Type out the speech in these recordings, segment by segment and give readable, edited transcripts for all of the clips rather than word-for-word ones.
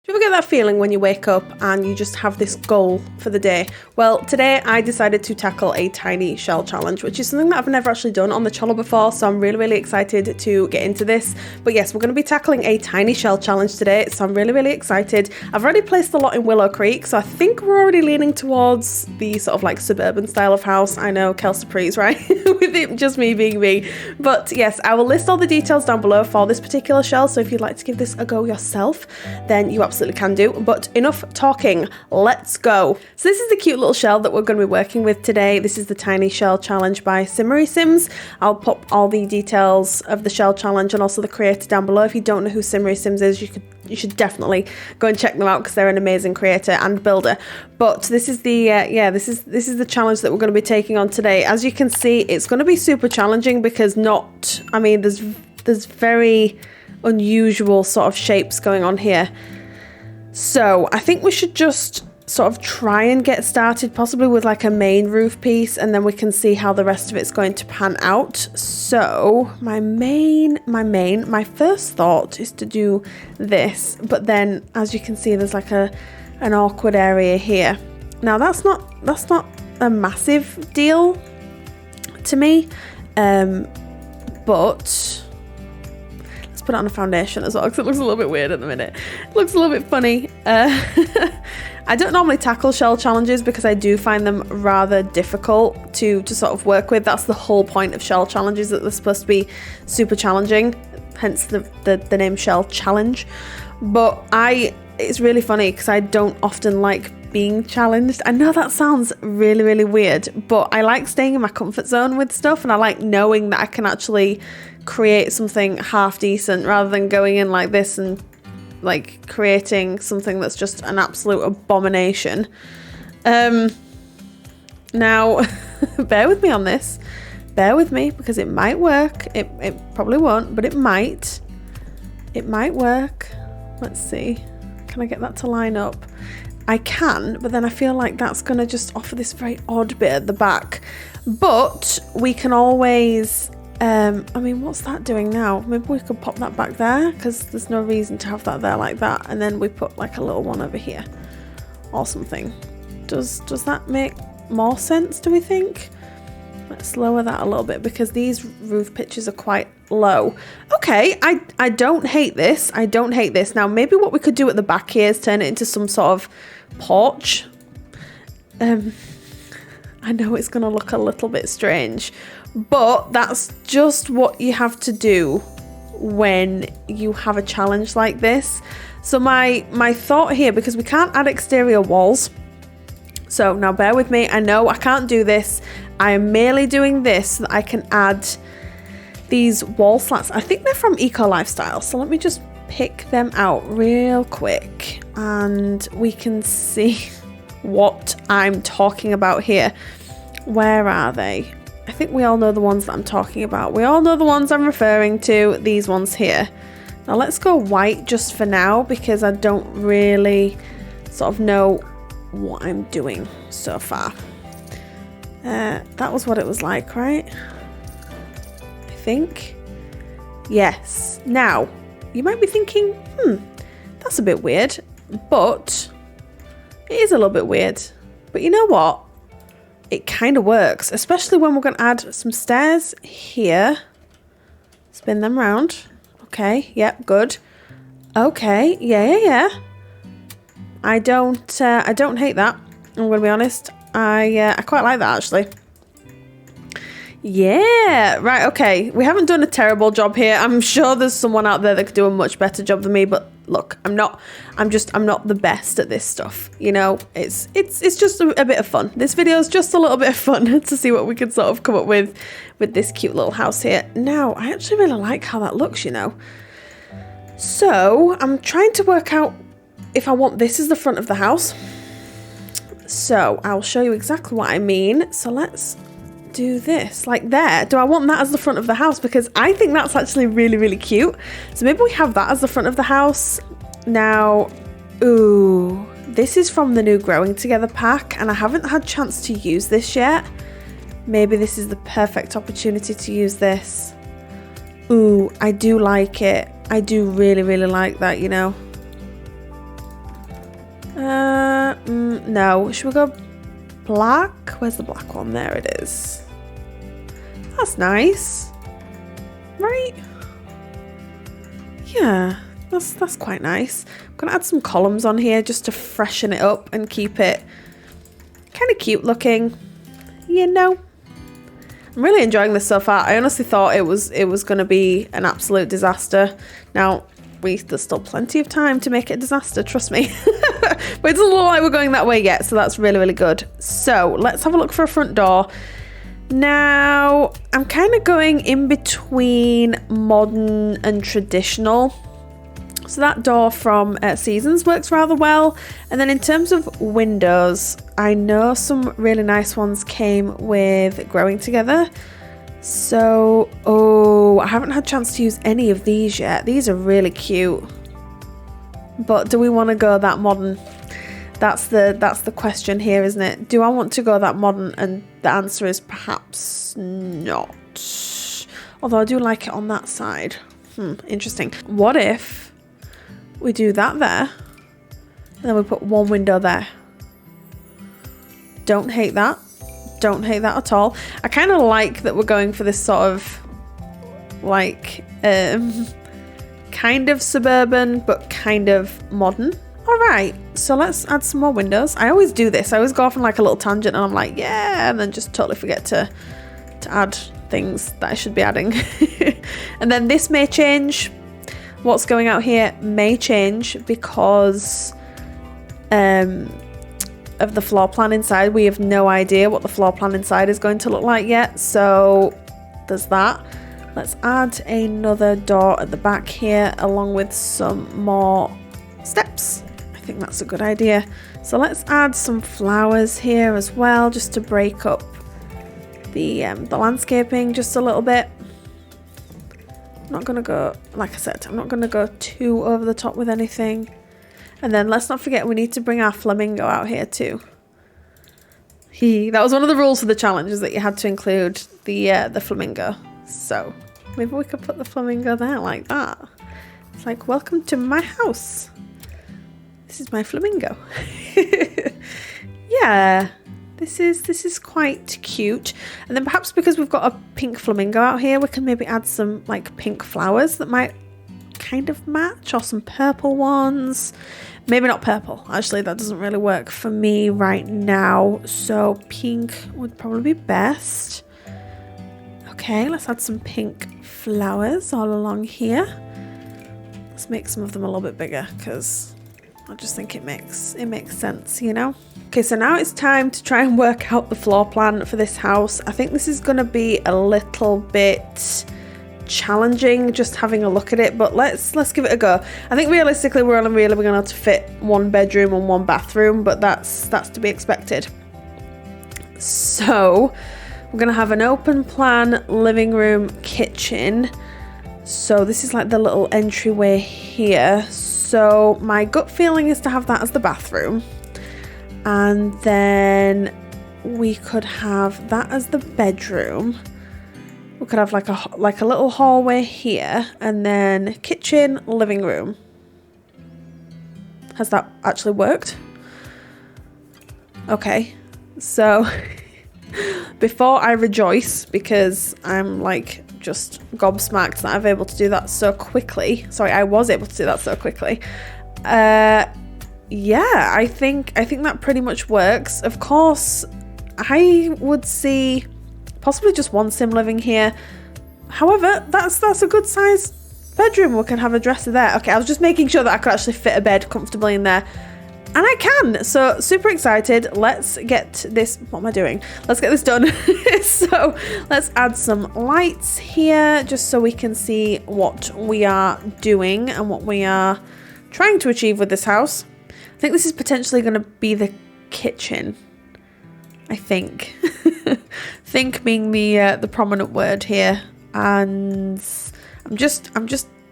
Do you ever get that feeling when you wake up and you just have this goal for the day? Well, today I decided to tackle a tiny shell challenge, which is something that I've never actually done on the channel before, so I'm really excited to get into this. But yes, we're going to be tackling a tiny shell challenge today, so I'm really excited. I've already placed a lot in Willow Creek, so I think we're already leaning towards the sort of like suburban style of house. I know, Kelsapri's, right? With it just me being me. But yes, I will list all the details down below for this particular shell, so if you'd like to give this a go yourself, then you absolutely can do. But enough talking, let's go. So this is the cute little shell that we're going to be working with today. This is the tiny shell challenge by SimmerySims. I'll pop all the details of the shell challenge and also the creator down below. If you don't know who SimmerySims is, you should definitely go and check them out because they're an amazing creator and builder. But this is the this is the challenge that we're going to be taking on today. As you can see, it's going to be super challenging because there's very unusual sort of shapes going on here. So I think we should just sort of try and get started possibly with like a main roof piece, and then we can see how the rest of it's going to pan out. So my first thought is to do this, but then as you can see there's like an awkward area here. Now that's not a massive deal to me, but put it on a foundation as well because it looks a little bit weird at the minute. It looks a little bit funny. I don't normally tackle shell challenges because I do find them rather difficult to sort of work with. That's the whole point of shell challenges, that they're supposed to be super challenging, hence the name shell challenge. But it's really funny because I don't often like being challenged. I know that sounds really weird, but I like staying in my comfort zone with stuff, and I like knowing that I can actually create something half decent rather than going in like this and like creating something that's just an absolute abomination. Now bear with me on this, bear with me because it might work. It probably won't, but it might work. Let's see, can I get that to line up? I can, but then I feel like that's gonna just offer this very odd bit at the back. But we can always I mean, what's that doing now? Maybe we could pop that back there because there's no reason to have that there like that, and then we put like a little one over here or something. Does that make more sense, do we think? Let's lower that a little bit because these roof pitches are quite low. Okay, I don't hate this. I don't hate this. Now maybe what we could do at the back here is turn it into some sort of porch. I know it's going to look a little bit strange, but that's just what you have to do when you have a challenge like this. So my thought here, because we can't add exterior walls, so now bear with me. I know I can't do this. I am merely doing this so that I can add these wall slats. I think they're from Eco Lifestyle, so let me just pick them out real quick and we can see what I'm talking about here. Where are they? I think we all know the ones that I'm talking about. We all know the ones I'm referring to, these ones here. Now let's go white just for now because I don't really sort of know what I'm doing so far. That was what it was like, right? I think. Yes. Now, you might be thinking, that's a bit weird, but it is a little bit weird. But you know what? It kind of works, especially when we're going to add some stairs here. Spin them round. Okay, yep, good. Okay, yeah. I don't hate that. I'm going to be honest. I quite like that actually. Yeah, right, okay. We haven't done a terrible job here. I'm sure there's someone out there that could do a much better job than me, but look, I'm not the best at this stuff. You know, it's just a bit of fun. This video is just a little bit of fun to see what we can sort of come up with this cute little house here. Now, I actually really like how that looks, you know. So, I'm trying to work out if I want this as the front of the house. So, I'll show you exactly what I mean. So, let's do this like there. Do I want that as the front of the house? Because I think that's actually really cute. So maybe we have that as the front of the house. Now, ooh, this is from the new Growing Together pack and I haven't had a chance to use this yet. Maybe this is the perfect opportunity to use this. Ooh, I do like it. I do really like that, you know. No. Should we go black? Where's the black one? There it is. That's nice. Right? Yeah, that's quite nice. I'm gonna add some columns on here just to freshen it up and keep it kind of cute looking. You know, I'm really enjoying this so far. I honestly thought it was gonna be an absolute disaster. Now, there's still plenty of time to make it a disaster, trust me. But it doesn't look like we're going that way yet, so that's really, really good. So let's have a look for a front door. Now, I'm kind of going in between modern and traditional. So that door from Seasons works rather well. And then in terms of windows, I know some really nice ones came with Growing Together. So, I haven't had a chance to use any of these yet. These are really cute. But do we want to go that modern? That's the question here, isn't it? Do I want to go that modern? And the answer is perhaps not. Although I do like it on that side. Interesting. What if we do that there, and then we put one window there? Don't hate that. Don't hate that at all. I kind of like that we're going for this sort of like kind of suburban but kind of modern. Alright, so let's add some more windows. I always do this. I always go off on like a little tangent and I'm like, yeah, and then just totally forget to add things that I should be adding. And then this may change. What's going out here may change because of the floor plan inside. We have no idea what the floor plan inside is going to look like yet, so there's that. Let's add another door at the back here along with some more steps. I think that's a good idea. So let's add some flowers here as well, just to break up the landscaping just a little bit. I'm not gonna go, like I said, I'm not gonna go too over the top with anything. And then let's not forget we need to bring our flamingo out here too. That was one of the rules for the challenge, is that you had to include the flamingo. So maybe we could put the flamingo there like that. It's like, welcome to my house. This is my flamingo. Yeah, this is quite cute. And then perhaps because we've got a pink flamingo out here, we can maybe add some like pink flowers that might kind of match, or some purple ones. Maybe not purple, actually, that doesn't really work for me right now, so pink would probably be best. Okay, let's add some pink flowers all along here. Let's make some of them a little bit bigger because I just think it makes sense, you know. Okay, so now it's time to try and work out the floor plan for this house. I think this is going to be a little bit challenging just having a look at it, but let's give it a go. I think realistically we're only really going to fit one bedroom and one bathroom, but that's to be expected. So we're going to have an open plan living room, kitchen. So this is like the little entryway here. So my gut feeling is to have that as the bathroom, and then we could have that as the bedroom. We could have like a little hallway here, and then kitchen, living room. Has that actually worked? Okay, so before I rejoice, because I'm like just gobsmacked that I'm able to do that so quickly. Sorry, I was able to do that so quickly. Yeah, I think that pretty much works. Of course, I would see possibly just one sim living here. However, that's a good size bedroom. We can have a dresser there. Okay, I was just making sure that I could actually fit a bed comfortably in there. And I can. So super excited. Let's get this. What am I doing? Let's get this done. So let's add some lights here just so we can see what we are doing and what we are trying to achieve with this house. I think this is potentially going to be the kitchen. I think. Think being the prominent word here, and I'm just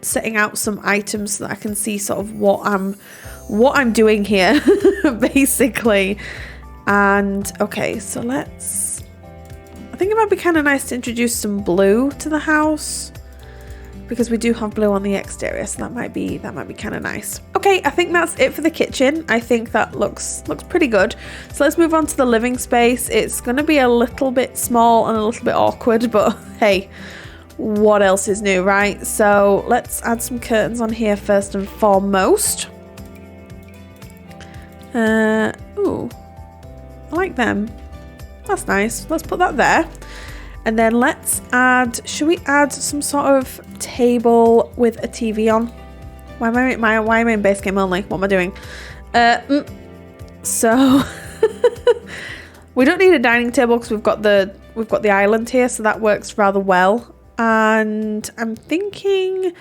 setting out some items so that I can see sort of what I'm doing here, basically. And okay, so I think it might be kind of nice to introduce some blue to the house. because we do have blue on the exterior, so that might be kind of nice. Okay, I think that's it for the kitchen. I think that looks pretty good. So let's move on to the living space. It's going to be a little bit small and a little bit awkward, but hey, what else is new, right? So let's add some curtains on here first and foremost. Ooh, I like them. That's nice. Let's put that there. And then let's add, should we add some sort of table with a TV on? Why am I in base game only? What am I doing? So we don't need a dining table because we've got the island here, so that works rather well. And I'm thinking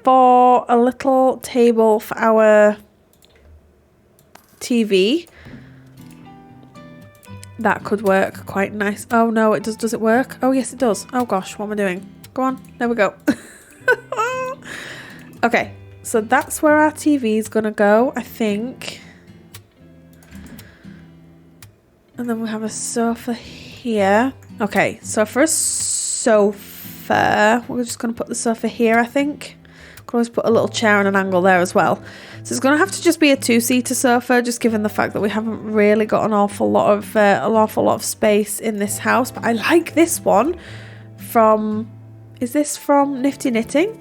for a little table for our TV. That could work quite nice. Oh no, it does it work? Oh yes, it does. Oh gosh, what am I doing? Go on, there we go. Okay, so that's where our TV is gonna go, I think. And then we have a sofa here. Okay, so for a sofa, we're just gonna put the sofa here, I think. Could always put a little chair on an angle there as well. So it's going to have to just be a two-seater sofa, just given the fact that we haven't really got an awful lot of space in this house. But I like this one from. Is this from Nifty Knitting?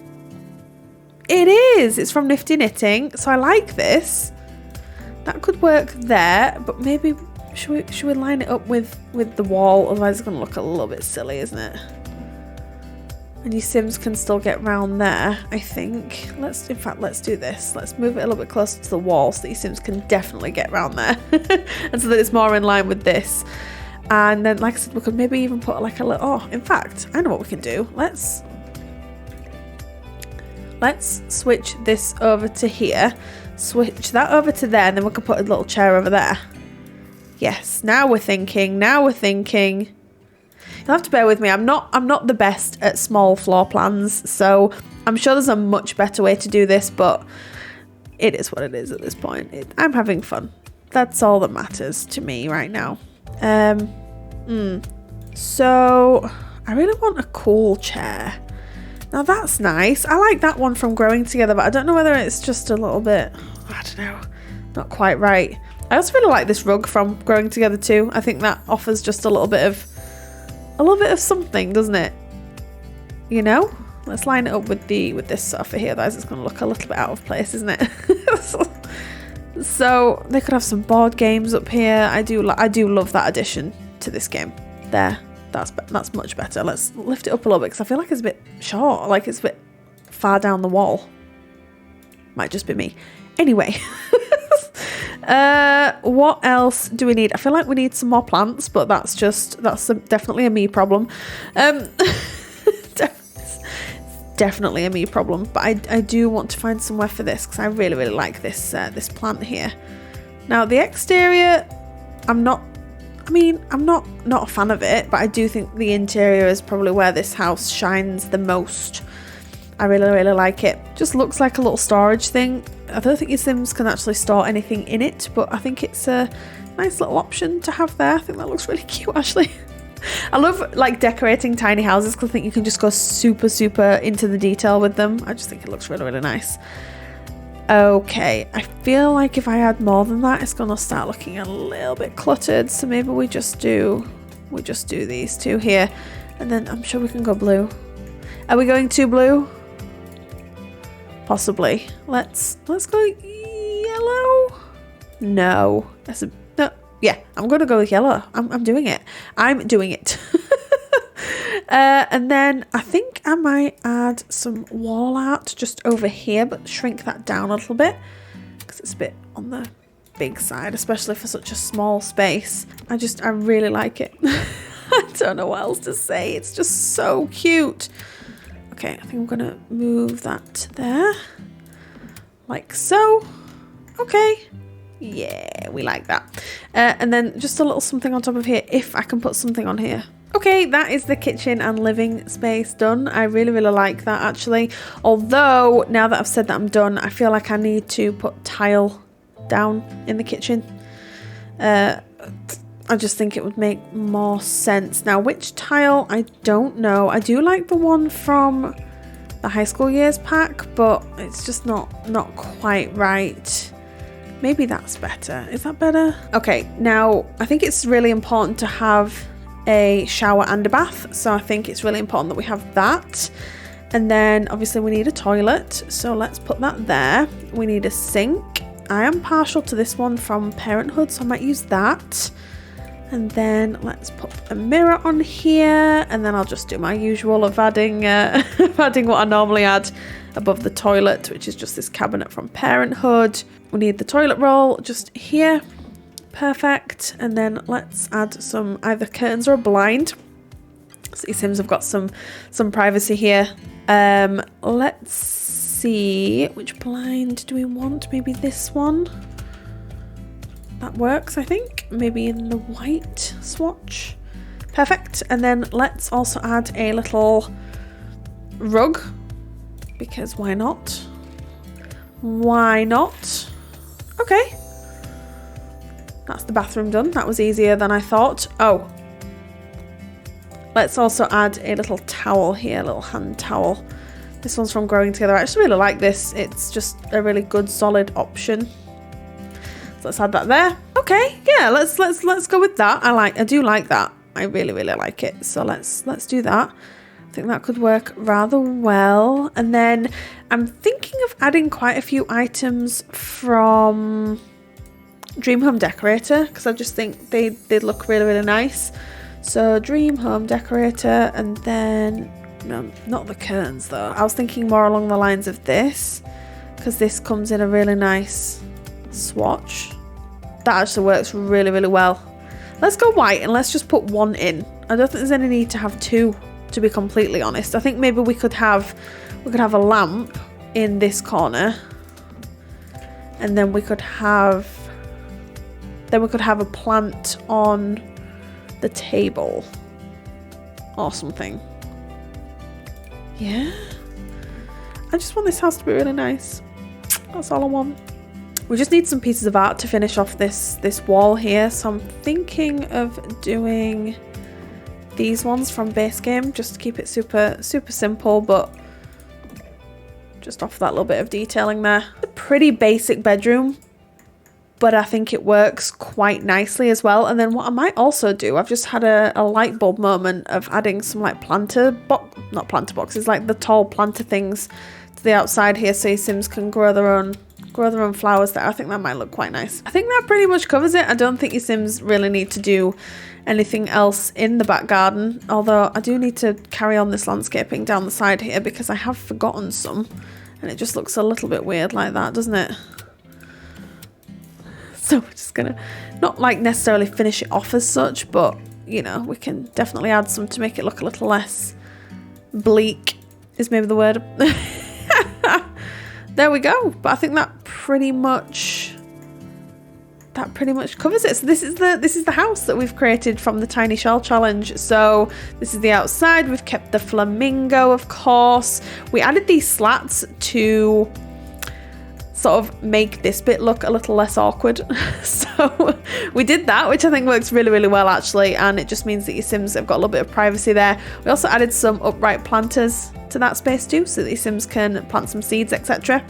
It is. It's from Nifty Knitting. So I like this. That could work there, but maybe should we line it up with the wall? Otherwise, it's going to look a little bit silly, isn't it? And your Sims can still get round there, I think. In fact, let's do this. Let's move it a little bit closer to the wall so that your Sims can definitely get round there. And so that it's more in line with this. And then, like I said, we could maybe even put like a little... Oh, in fact, I know what we can do. Let's switch this over to here. Switch that over to there, and then we can put a little chair over there. Yes, now we're thinking. You'll have to bear with me. I'm not the best at small floor plans, so I'm sure there's a much better way to do this, but it is what it is at this point. I'm having fun. That's all that matters to me right now. So I really want a cool chair. Now that's nice. I like that one from Growing Together, but I don't know whether it's just a little bit, I don't know, not quite right. I also really like this rug from Growing Together too. I think that offers just a little bit of something, doesn't it? You know? Let's line it up with this sofa here, otherwise it's going to look a little bit out of place, isn't it? So they could have some board games up here. I do love that addition to this game. There, that's much better. Let's lift it up a little bit because I feel like it's a bit short, like it's a bit far down the wall. Might just be me. Anyway. What else do we need? I feel like we need some more plants, but that's definitely a me problem. Definitely a me problem, but I do want to find somewhere for this because I really, really like this plant here. Now the exterior, I'm not a fan of it, but I do think the interior is probably where this house shines the most. I really, really like it. Just looks like a little storage thing. I don't think your Sims can actually store anything in it, but I think it's a nice little option to have there. I think that looks really cute, actually. I love like decorating tiny houses because I think you can just go super, super into the detail with them. I just think it looks really, really nice. Okay, I feel like if I add more than that, it's gonna start looking a little bit cluttered. So maybe we just do these two here, and then I'm sure we can go blue. Are we going too blue? Possibly. Let's go yellow. No, no. Yeah, I'm gonna go with yellow. I'm doing it. I'm doing it. And then I think I might add some wall art just over here, but shrink that down a little bit because it's a bit on the big side, especially for such a small space. I really like it. I don't know what else to say. It's just so cute. Okay, I think I'm gonna move that there, like so. Okay, yeah, we like that. And then just a little something on top of here, if I can put something on here. Okay, that is the kitchen and living space done. I really, really like that actually. Although, now that I've said that I'm done, I feel like I need to put tile down in the kitchen. I just think it would make more sense. Now, which tile? I don't know. I do like the one from the high school years pack, but it's just not quite right. Maybe that's better. Is that better? Okay, now I think it's really important to have a shower and a bath, so I think it's really important that we have that. And then obviously we need a toilet, so let's put that there. We need a sink. I am partial to this one from Parenthood, so I might use that. And then let's put a mirror on here, and then I'll just do my usual of adding adding what I normally add above the toilet, which is just this cabinet from Parenthood. We need the toilet roll just here. Perfect. And then let's add some either curtains or a blind. So it seems I've got some privacy here. Let's see, which blind do we want? Maybe this one. That works, I think. Maybe in the white swatch. Perfect. And then let's also add a little rug, because why not? Why not? Okay. That's the bathroom done. That was easier than I thought. Oh. Let's also add a little towel here, a little hand towel. This one's from Growing Together. I actually really like this. It's just a really good solid option. So let's add that there. Okay, yeah, let's go with that. I do like that. I really like it. So let's do that. I think that could work rather well. And then I'm thinking of adding quite a few items from Dream Home Decorator, because I just think they'd look really nice. So Dream Home Decorator, and then no, not the curtains though. I was thinking more along the lines of this, because this comes in a really nice swatch. That actually works really well. Let's go white and let's just put one in. I don't think there's any need to have two, to be completely honest. I think maybe we could have a lamp in this corner, and then we could have a plant on the table or something. Yeah, I just want this house to be really nice. That's all I want. We just need some pieces of art to finish off this wall here, so I'm thinking of doing these ones from base game, just to keep it super simple, but just offer that little bit of detailing there. A pretty basic bedroom, but I think it works quite nicely as well. And then what I might also do, I've just had a light bulb moment of adding some like not planter boxes, like the tall planter things to the outside here, so your Sims can grow their own flowers there. I think that might look quite nice. I think that pretty much covers it. I don't think your Sims really need to do anything else in the back garden, although I do need to carry on this landscaping down the side here, because I have forgotten some, and it just looks a little bit weird like that, doesn't it? So we're just gonna not like necessarily finish it off as such, but you know, we can definitely add some to make it look a little less bleak, is maybe the word. There we go. But I think that pretty much covers it. So this is the house that we've created from the Tiny Shell Challenge. So this is the outside. We've kept the flamingo, of course. We added these slats to sort of make this bit look a little less awkward. So we did that, which I think works really well actually, and it just means that your Sims have got a little bit of privacy there. We also added some upright planters to that space too, so that your Sims can plant some seeds, etc.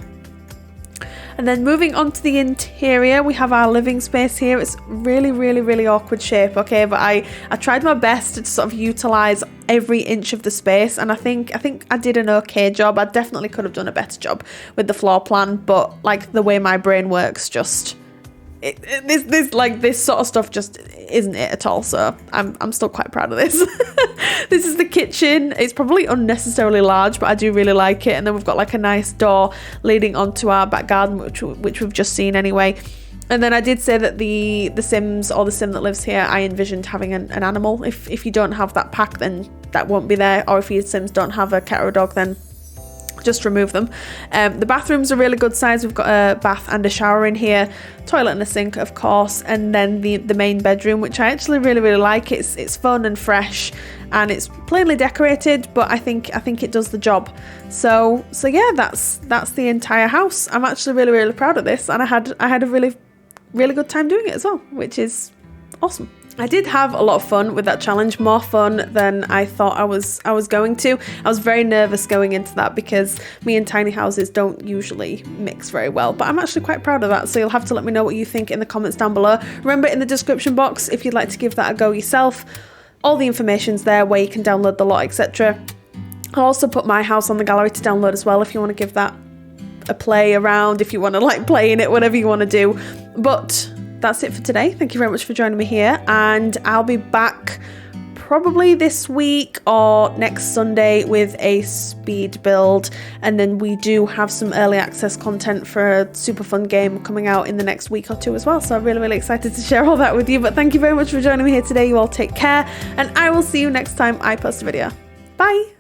And then moving on to the interior, we have our living space here. It's really awkward shape, okay, but I tried my best to sort of utilize every inch of the space, and I think I did an okay job. I definitely could have done a better job with the floor plan, but like the way my brain works, just this sort of stuff just isn't it at all. So I'm still quite proud of this. This is the kitchen. It's probably unnecessarily large, but I do really like it. And then we've got like a nice door leading onto our back garden, which we've just seen anyway. And then I did say that the Sims, or the Sim that lives here, I envisioned having an animal. If you don't have that pack, then that won't be there. Or if your Sims don't have a cat or a dog, then just remove them. The bathrooms are really good size. We've got a bath and a shower in here, toilet and a sink, of course, and then the main bedroom, which I actually really like. It's fun and fresh, and it's plainly decorated, but I think it does the job. So yeah, that's the entire house. I'm actually really proud of this, and I had a really good time doing it as well, which is awesome. I did have a lot of fun with that challenge, more fun than I thought I was going to. I was very nervous going into that because me and tiny houses don't usually mix very well, but I'm actually quite proud of that, so you'll have to let me know what you think in the comments down below. Remember, in the description box, if you'd like to give that a go yourself, all the information's there where you can download the lot, etc. I'll also put my house on the gallery to download as well if you want to give that a play around, if you want to like play in it, whatever you want to do. But that's it for today. Thank you very much for joining me here, and I'll be back probably this week or next Sunday with a speed build, and then we do have some early access content for a super fun game coming out in the next week or two as well, so I'm really excited to share all that with you. But thank you very much for joining me here today. You all take care, and I will see you next time I post a video. Bye.